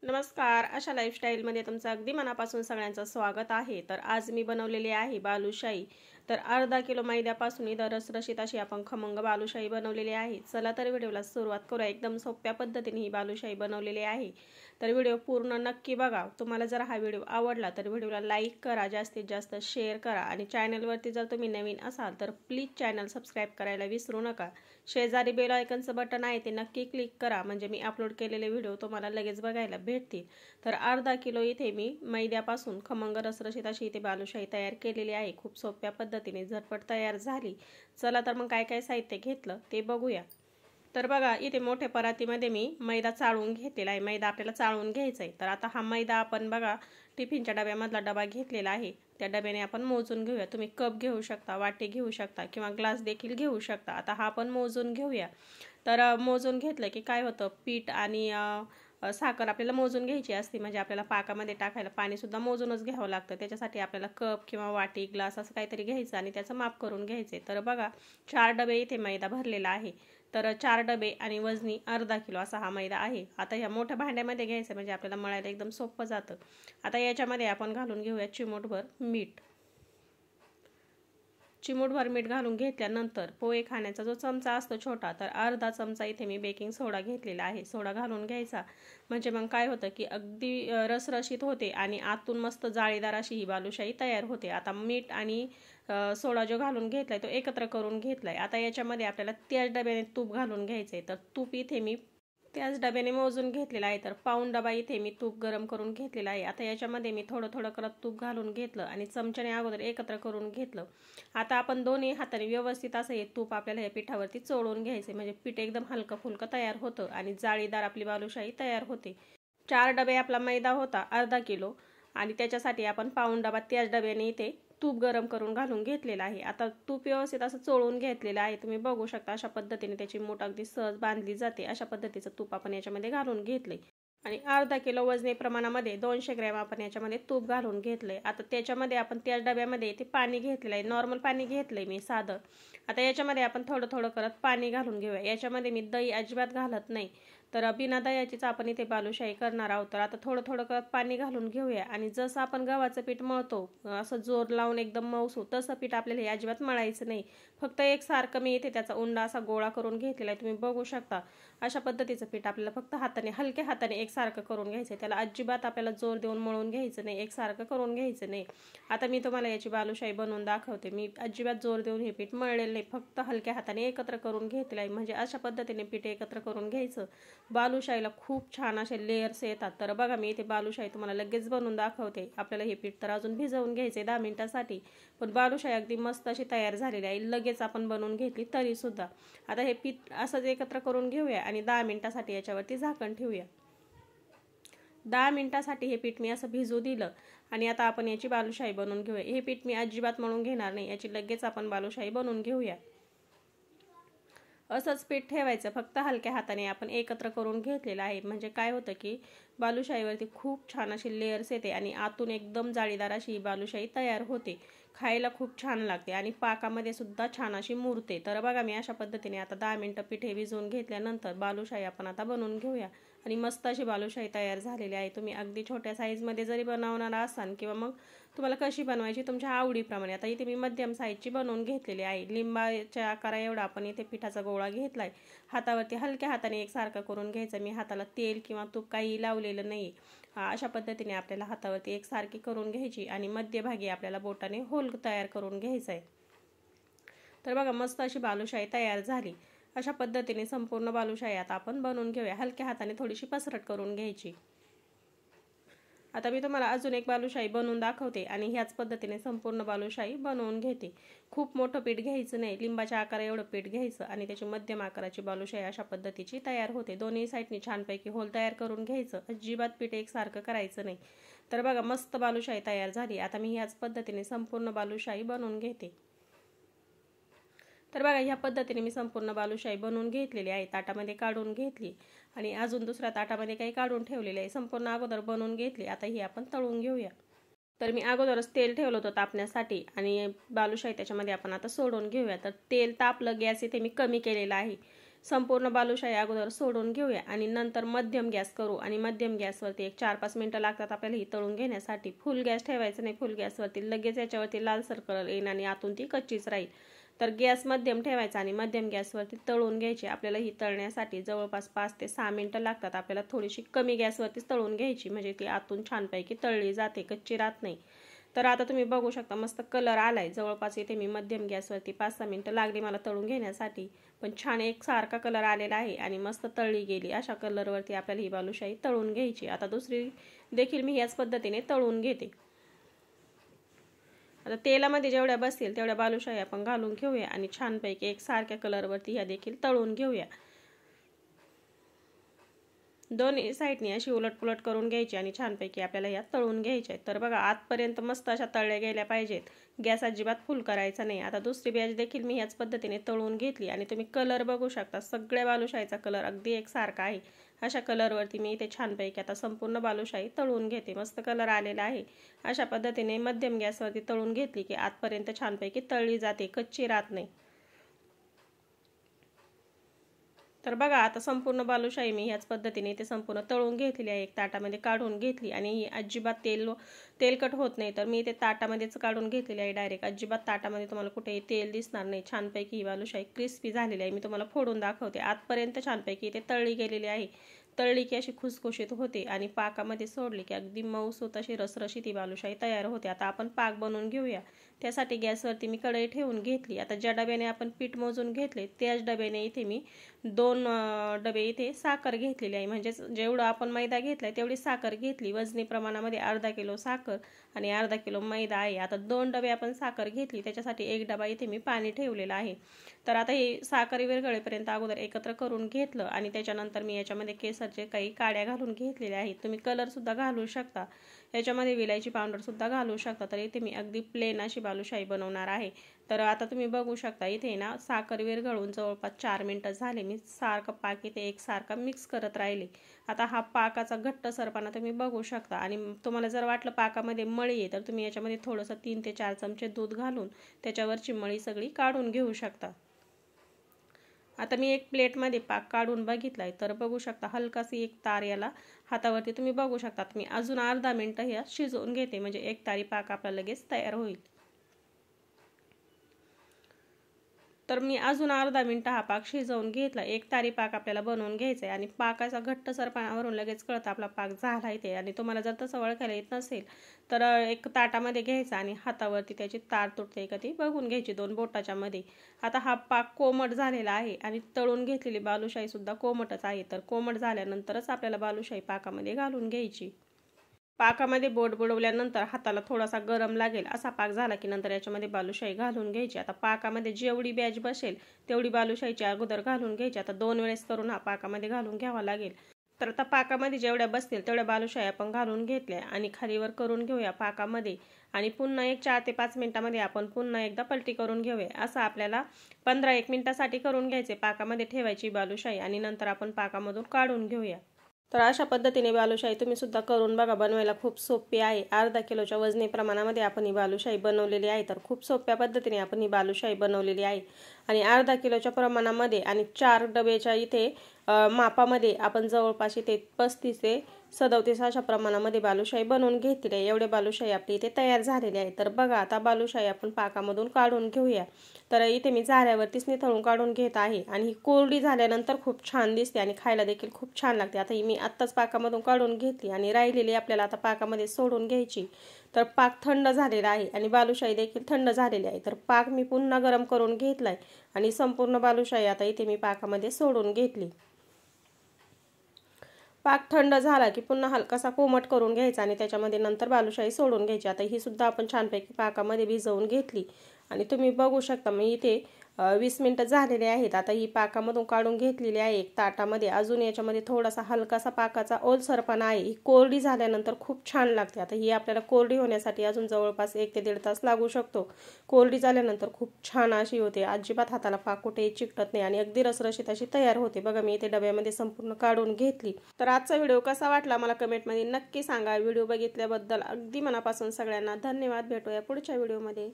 नमस्कार. अशा लाईफस्टाईलमध्ये तुमचं अगदी मनापासून सगळ्यांचं स्वागत आहे. तर आज मी बनवलेली आहे बालुशाही. तर अर्धा किलो मैद्यापासून इथं रसरशीत अशी आपण खमंग बालुशाही बनवलेली आहे. चला तर व्हिडिओला सुरुवात करूया. एकदम सोप्या पद्धतीने ही बालुशाही बनवलेली आहे. तर व्हिडिओ पूर्ण नक्की बघा. तुम्हाला जर हा व्हिडिओ आवडला तर व्हिडिओला लाईक करा, जास्तीत जास्त शेअर करा आणि चॅनलवरती जर तुम्ही नवीन असाल तर प्लीज चॅनल सबस्क्राईब करायला विसरू नका. शेजारी बेल आयकनचं बटन आहे ते नक्की क्लिक करा, म्हणजे मी अपलोड केलेले व्हिडिओ तुम्हाला लगेच बघायला भेटतील. तर अर्धा किलो इथे मी मैद्यापासून खमंग रसरशीत अशी इथे बालुशाही तयार केलेली आहे. खूप सोप्या पद्धतीने झटपट तयार झाली. चला तर मग काय काय साहित्य घेतलं ते बघूया. तर बघा, इथे मोठ्या परातीमध्ये मी मैदा चाळून घेतलेला आहे. मैदा आपल्याला चाळून घ्यायचा आहे. तर आता हा मैदा आपण बघा टिफिनच्या डब्यामधला डबा घेतलेला आहे. त्या डब्याने आपण मोजून घेऊया. तुम्ही कप घेऊ शकता, वाटी घेऊ शकता किंवा ग्लास देखील घेऊ शकता. आता हा आपण मोजून घेऊया. तर मोजून घेतलं की काय होतं, पीठ आणि साखर आपल्याला मोजून घ्यायची असते, म्हणजे आपल्याला पाकामध्ये टाकायला पाणीसुद्धा मोजूनच घ्यावं लागतं. त्याच्यासाठी आपल्याला कप किंवा वाटी, ग्लास असं काहीतरी घ्यायचं आणि त्याचं माप करून घ्यायचे. तर बघा 4 डबे इथे मैदा भरलेला आहे. तर 4 डबे आणि वजनी अर्धा किलो असा हा मैदा आहे. आता ह्या मोठ्या भांड्यामध्ये घ्यायचं म्हणजे आपल्याला मळायला एकदम सोपं जातं. आता याच्यामध्ये आपण घालून घेऊया चिमूटभर मीठ. चिमूटभर मीठ घालून घेतल्यानंतर पोहे खाण्याचा जो चमचा असतो छोटा, तर अर्धा चमचा इथे मी बेकिंग सोडा घेतलेला आहे. सोडा घालून घ्यायचा, म्हणजे मग काय होतं की अगदी रसरशीत होते आणि आतून मस्त जाळीदार अशी ही बालुशाही तयार होते. आता मीठ आणि सोडा जो घालून घेतलाय तो एकत्र करून घेतलाय. आता याच्यामध्ये आपल्याला त्याच डब्याने तूप घालून घ्यायचंय. तर तूप इथे मी त्याच डब्याने मोजून घेतलेला आहे. तर पाऊण डबा इथे मी तूप गरम करून घेतलेला आहे. आता याच्यामध्ये मी थोडं थोडं करत तूप घालून घेतलं आणि चमच्याने अगोदर एकत्र करून घेतलं. आता आपण दोन्ही हाताने व्यवस्थित असं हे तूप आपल्याला या पिठावरती चोळून घ्यायचे, म्हणजे पीठ एकदम हलकं फुलकं तयार होतं आणि जाळीदार आपली बालुशाही तयार होते. 4 डबे आपला मैदा होता अर्धा किलो आणि त्याच्यासाठी आपण पाऊण डबा त्याच डब्याने इथे तूप गरम करून घालून घेतलेलं आहे. आता तूप व्यवस्थित असं चोळून घेतलेलं आहे. तुम्ही बघू शकता अशा पद्धतीने त्याची मूठ अगदी सहज बांधली जाते. अशा पद्धतीचं तूप आपण याच्यामध्ये घालून घेतले आणि अर्धा किलो वजनी प्रमाणामध्ये 200 ग्रॅम आपण याच्यामध्ये तूप घालून घेतलंय. आता त्याच्यामध्ये आपण त्याच डब्यामध्ये ते पाणी घेतलेलं आहे. नॉर्मल पाणी घेतलंय मी साधं. आता याच्यामध्ये आपण थोडं थोडं करत पाणी घालून घेऊया. याच्यामध्ये मी दही अजिबात घालत नाही. तर बिना दह्याचीच आपण इथे बालुशाही करणार आहोत. तर आता थोडं थोडं करत पाणी घालून घेऊया आणि जसं आपण गव्हाचं पीठ मळतो असं जोर लावून एकदम मऊसू, तसं पीठ आपल्याला हे अजिबात मळायचं नाही. फक्त एकसारखं मी इथे त्याचा उंडा असा गोळा करून घेतलेला आहे. तुम्ही बघू शकता अशा पद्धतीचं पीठ आपल्याला फक्त हाताने हलक्या हाताने एकसारखं करून घ्यायचं. त्याला अजिबात आपल्याला जोर देऊन मळून घ्यायचं नाही, एकसारखं करून घ्यायचं नाही. आता मी तुम्हाला याची बालुशाही बनवून दाखवते. मी अजिबात जोर देऊन हे पीठ मळलेलं नाही, फक्त हलक्या हाताने एकत्र करून घेतलं आहे. म्हणजे अशा पद्धतीने पीठ एकत्र करून घ्यायचं. बालुशाहीला खूप छान असे लेयर्स येतात. तर बघा मी इथे बालुशाही तुम्हाला लगेच बनवून दाखवते. आपल्याला हे पीठ तर अजून भिजवून घ्यायचे 10 मिनिटासाठी, पण बालुशाही अगदी मस्त अशी तयार झालेली आहे. लगेच आपण बनवून घेतली तरी सुद्धा. आता हे पीठ असंच एकत्र करून घेऊया आणि 10 मिनिटासाठी याच्यावरती झाकण ठेवूया. 10 मिनिटासाठी हे पीठ मी असं भिजू दिलं आणि आता आपण याची बालुशाही बनवून घेऊया. हे पीठ मी अजिबात मळून घेणार नाही, याची लगेच आपण बालुशाही बनवून घेऊया. असंच पीठ ठेवायचं, फक्त हलक्या हाताने आपण एकत्र करून घेतलेलं आहे. म्हणजे काय होतं की बालुशाहीवरती खूप छान अशी लेयर्स येते आणि आतून एकदम जाळीदार अशी ही बालुशाही तयार होते. खायला खूप छान लागते आणि पाकामध्ये सुद्धा छान अशी मुरते. तर बघा मी अशा पद्धतीने आता 10 मिनिटं पीठ हे भिजवून घेतल्यानंतर बालुशाही आपण आता बनवून घेऊया आणि मस्त अशी बालुशाही तयार झालेली आहे. तुम्ही अगदी छोट्या साईजमध्ये जरी बनवणार असाल किंवा मग तुम्हाला कशी बनवायची तुमच्या आवडीप्रमाणे. आता इथे मी मध्यम साईजची बनवून घेतलेली आहे. लिंबाच्या आकारा एवढा आपण इथे पिठाचा गोळा घेतलाय. हातावरती हलक्या हाताने एकसारखं करून घ्यायचं. मी हाताला तेल किंवा तूप काही लावलेलं नाही. अशा पद्धतीने आपल्याला हातावरती एकसारखी करून घ्यायची आणि मध्यभागी आपल्याला बोटाने होल तयार करून घ्यायचा आहे. तर बघा मस्त अशी बालुशाही तयार झाली. अशा पद्धतीने संपूर्ण बालुशाही आता आपण बनवून घेऊया. हलक्या हाताने थोडीशी पसरट करून घ्यायची. आता मी तुम्हाला अजून एक बालुशाही बनवून दाखवते आणि ह्याच पद्धतीने संपूर्ण बालुशाही बनवून घेते. खूप मोठं पीठ घ्यायचं नाही, लिंबाच्या आकारा एवढं पीठ घ्यायचं आणि त्याची मध्यम आकाराची बालुशाही अशा पद्धतीची तयार होते. दोन्ही साईडनी छानपैकी होल तयार करून घ्यायचं. अजिबात पीठ एकसारखं करायचं नाही. तर बघा मस्त बालुशाही तयार झाली. आता मी ह्याच पद्धतीने संपूर्ण बालुशाही बनवून घेते. तर बघा ह्या पद्धतीने मी संपूर्ण बालुशाही बनवून घेतलेली आहे. ताटामध्ये काढून घेतली आणि अजून दुसऱ्या ताटामध्ये काही काढून ठेवलेले आहे. संपूर्ण अगोदर बनवून घेतली. आता ही आपण तळून घेऊया. तर मी अगोदरच तेल ठेवलं होतं तापण्यासाठी आणि बालुशाही त्याच्यामध्ये आपण आता सोडून घेऊया. तर तेल तापलं, गॅस इथे मी कमी केलेला आहे. संपूर्ण बालुशाही अगोदर सोडून घेऊया आणि नंतर मध्यम गॅस करू आणि मध्यम गॅसवरती एक 4-5 मिनिटं लागतात आपल्याला ही तळून घेण्यासाठी। फुल गॅस ठेवायचा नाही, फुल गॅसवरती लगेच याच्यावरती लालसर कलर येईल आणि आतून ती कच्चीच राहील। तर गॅस मध्यम ठेवायचा आणि मध्यम गॅसवरती तळून घ्यायची। आपल्याला ही तळण्यासाठी जवळपास 5 ते 6 मिनिटं लागतात। आपल्याला थोडीशी कमी गॅसवरतीच तळून घ्यायची म्हणजे ती आतून छानपैकी तळली जाते, कच्ची राहत नाही। तर आता तुम्ही बघू शकता मस्त कलर आलाय। जवळपास इथे मी मध्यम गॅसवरती 5-6 मिनिटं लागली मला तळून घेण्यासाठी, पण छान एकसारखा कलर आलेला आहे आणि मस्त तळली गेली। अशा कलरवरती आपल्याला ही बालुशाही तळून घ्यायची। आता दुसरी देखील मी याच पद्धतीने तळून घेते। आता तेलामध्ये जेवढ्या बसतील तेवढ्या बालुशाही आपण घालून घेऊया आणि छानपैकी एकसारख्या कलरवरती ह्या देखील तळून घेऊया। दोन्ही साईडनी अशी उलटपुलट करून घ्यायची आणि छानपैकी आपल्याला या तळून घ्यायच्या। तर बघा आतपर्यंत मस्त अशा तळल्या गेल्या पाहिजेत, गॅस अजिबात फुल करायचा नाही। आता दुसरी बॅच देखील मी याच पद्धतीने तळून घेतली आणि तुम्ही कलर बघू शकता, सगळ्या बालुशाहीचा कलर अगदी एकसारखा आहे। अशा कलरवरती मी इथे छानपैकी आता संपूर्ण बालुशाही तळून घेते। मस्त कलर आलेला आहे। अशा पद्धतीने मध्यम गॅसवरती तळून घेतली की आतपर्यंत छानपैकी तळली जाते, कच्ची राहत नाही। तर बघा आता संपूर्ण बालुशाही मी ह्याच पद्धतीने ते संपूर्ण तळून घेतलेली आहे, एक ताटामध्ये काढून घेतली आणि ही अजिबात तेलकट होत नाही। तर मी ते ताटामध्येच काढून घेतलेली आहे डायरेक्ट, अजिबात ताटामध्ये तुम्हाला कुठेही तेल दिसणार नाही। छानपैकी ही बालुशाही क्रिस्पी झालेली आहे। मी तुम्हाला फोडून दाखवते, आतपर्यंत छानपैकी ते तळली गेलेली आहे। तळली की अशी खुसखुशीत होते आणि पाकामध्ये सोडली की अगदी मऊसूत अशी रसरशीत ही बालुशाही तयार होते। आता आपण पाक बनवून घेऊया। त्यासाठी गॅसवरती मी कढई ठेवून घेतली। आता ज्या डब्याने आपण पीठ मोजून घेतले त्याच डब्याने इथे मी 2 डबे इथे साखर घेतलेली आहे, म्हणजे जेवढं आपण मैदा घेतलाय तेवढी साखर घेतली। वजनी प्रमाणामध्ये अर्धा किलो साखर आणि अर्धा किलो मैदा आहे। आता 2 डबे आपण साखर घेतली, त्याच्यासाठी 1 डबा इथे मी पाणी ठेवलेला आहे। तर आता हे साखर विरघळेपर्यंत अगोदर एकत्र करून घेतलं आणि त्याच्यानंतर मी याच्यामध्ये केसरचे काही काड्या घालून घेतलेल्या आहेत। तुम्ही कलर सुद्धा घालू शकता, याच्यामध्ये विलायची पावडर सुद्धा घालू शकता। तर इथे मी अगदी प्लेन अशी बालुशाही बनवणार आहे। तर आता तुम्ही बघू शकता इथे ना साखर विरघळून जवळपास 4 मिनिटं झाले। मी सारखं पाक इथे एकसारखा मिक्स करत राहिले। आता हा पाकाचा घट्टसरपणा तुम्ही बघू शकता आणि तुम्हाला जर वाटलं पाकामध्ये मळी आहे तर तुम्ही याच्यामध्ये थोडंसं 3 ते 4 चमचे दूध घालून त्याच्यावरची मळी सगळी काढून घेऊ शकता। आता मी एक प्लेटमध्ये पाक काढून बघितलाय, तर बघू शकता हलकासी एक तार याला हातावरती तुम्ही बघू शकता। मी अजून अर्धा मिनिट हे शिजवून घेते म्हणजे एक तारी पाक आपला लगेच तयार होईल। तर मी अजून अर्धा मिनिट हा पाक शिजवून घेतला। एक तारी पाक आपल्याला बनवून घ्यायचा आहे आणि पाकाचा घट्टसरपणावरून लगेच कळतं आपला पाक झाला इथे। आणि तुम्हाला जर तसं ओळखायला येत नसेल तर एक ताटामध्ये घ्यायचा आणि हातावरती त्याची तार तुटते का ती बघून घ्यायची 2 बोटाच्या मध्ये। आता हा पाक कोमट झालेला आहे आणि तळून घेतलेली बालुशाही सुद्धा कोमटच आहे। तर कोमट झाल्यानंतरच आपल्याला बालुशाही पाकामध्ये घालून घ्यायची। पाकामध्ये बोट बुडवल्यानंतर हाताला थोडासा गरम लागेल असा पाक झाला की नंतर याच्यामध्ये बालुशाही घालून घ्यायची। आता पाकामध्ये जेवढी बॅच बसेल तेवढी बालुशाहीची अगोदर घालून घ्यायची। आता 2 वेळेस करून हा पाकामध्ये घालून घ्यावा लागेल। तर आता पाकामध्ये जेवढ्या बसतील तेवढ्या बालुशाही आपण घालून घेतल्या आणि खालीवर करून घेऊया पाकामध्ये आणि पुन्हा एक 4 ते 5 मिनिटांमध्ये आपण पुन्हा एकदा पलटी करून घेऊया। असं आपल्याला 15-1 मिनिटासाठी करून घ्यायचे, पाकामध्ये ठेवायची बालुशाही आणि नंतर आपण पाकामधून काढून घेऊया। तर अशा पद्धतीने बालुशाही तुम्ही सुद्धा करून बघा, बनवायला खूप सोपी आहे। अर्धा किलोच्या वजनी प्रमाणामध्ये आपण ही बालुशाही बनवलेली आहे। तर खूप सोप्या पद्धतीने आपण ही बालुशाही बनवलेली आहे आणि अर्धा किलोच्या प्रमाणामध्ये आणि 4 डब्याच्या इथे मापामध्ये आपण जवळपास इथे 35 ते 37 अशा प्रमाणामध्ये बालुशाही बनवून घेतली आहे। एवढे बालुशाही आपली इथे तयार झालेली आहे। तर बघा आता बालुशाही आपण पाकामधून काढून घेऊया। तर इथे मी झाऱ्यावरतीच निथळून काढून घेत आहे आणि ही कोरडी झाल्यानंतर खूप छान दिसते आणि खायला देखील खूप छान लागते। आता ही मी आत्ताच पाकामधून काढून घेतली आणि राहिलेली आपल्याला आता पाकामध्ये सोडून घ्यायची। तर पाक थंड झालेला आहे आणि बालुशाही देखील थंड झालेली आहे। तर पाक मी पुन्हा गरम करून घेतलाय आणि संपूर्ण बालुशाही आता इथे मी पाकामध्ये सोडून घेतली। पाक थंड झाला की पुन्हा हलकासा कोमट करून घ्यायचा आणि त्याच्यामध्ये नंतर बालुशाही सोडून घ्यायची। आता ही सुद्धा आपण छानपैकी पाकामध्ये भिजवून घेतली आणि तुम्ही बघू शकता मी इथे 20 मिनिटं झालेले आहेत। आता ही पाकामधून काढून घेतलेली आहे एक ताटामध्ये। अजून याच्यामध्ये थोडासा हलकासा पाकाचा ओलसरपणा आहे। ही कोरडी झाल्यानंतर खूप छान लागते। आता ही आपल्याला कोरडी होण्यासाठी अजून जवळपास 1 ते 1.5 तास लागू शकतो। कोरडी झाल्यानंतर खूप छान अशी होते, अजिबात हाताला पाक कुठेही चिकटत नाही आणि अगदी रसरशीत अशी तयार होते। बघा मी इथे डब्यामध्ये संपूर्ण काढून घेतली। तर आजचा व्हिडिओ कसा वाटला मला कमेंटमध्ये नक्की सांगा। व्हिडिओ बघितल्याबद्दल अगदी मनापासून सगळ्यांना धन्यवाद। भेटूया पुढच्या व्हिडिओमध्ये।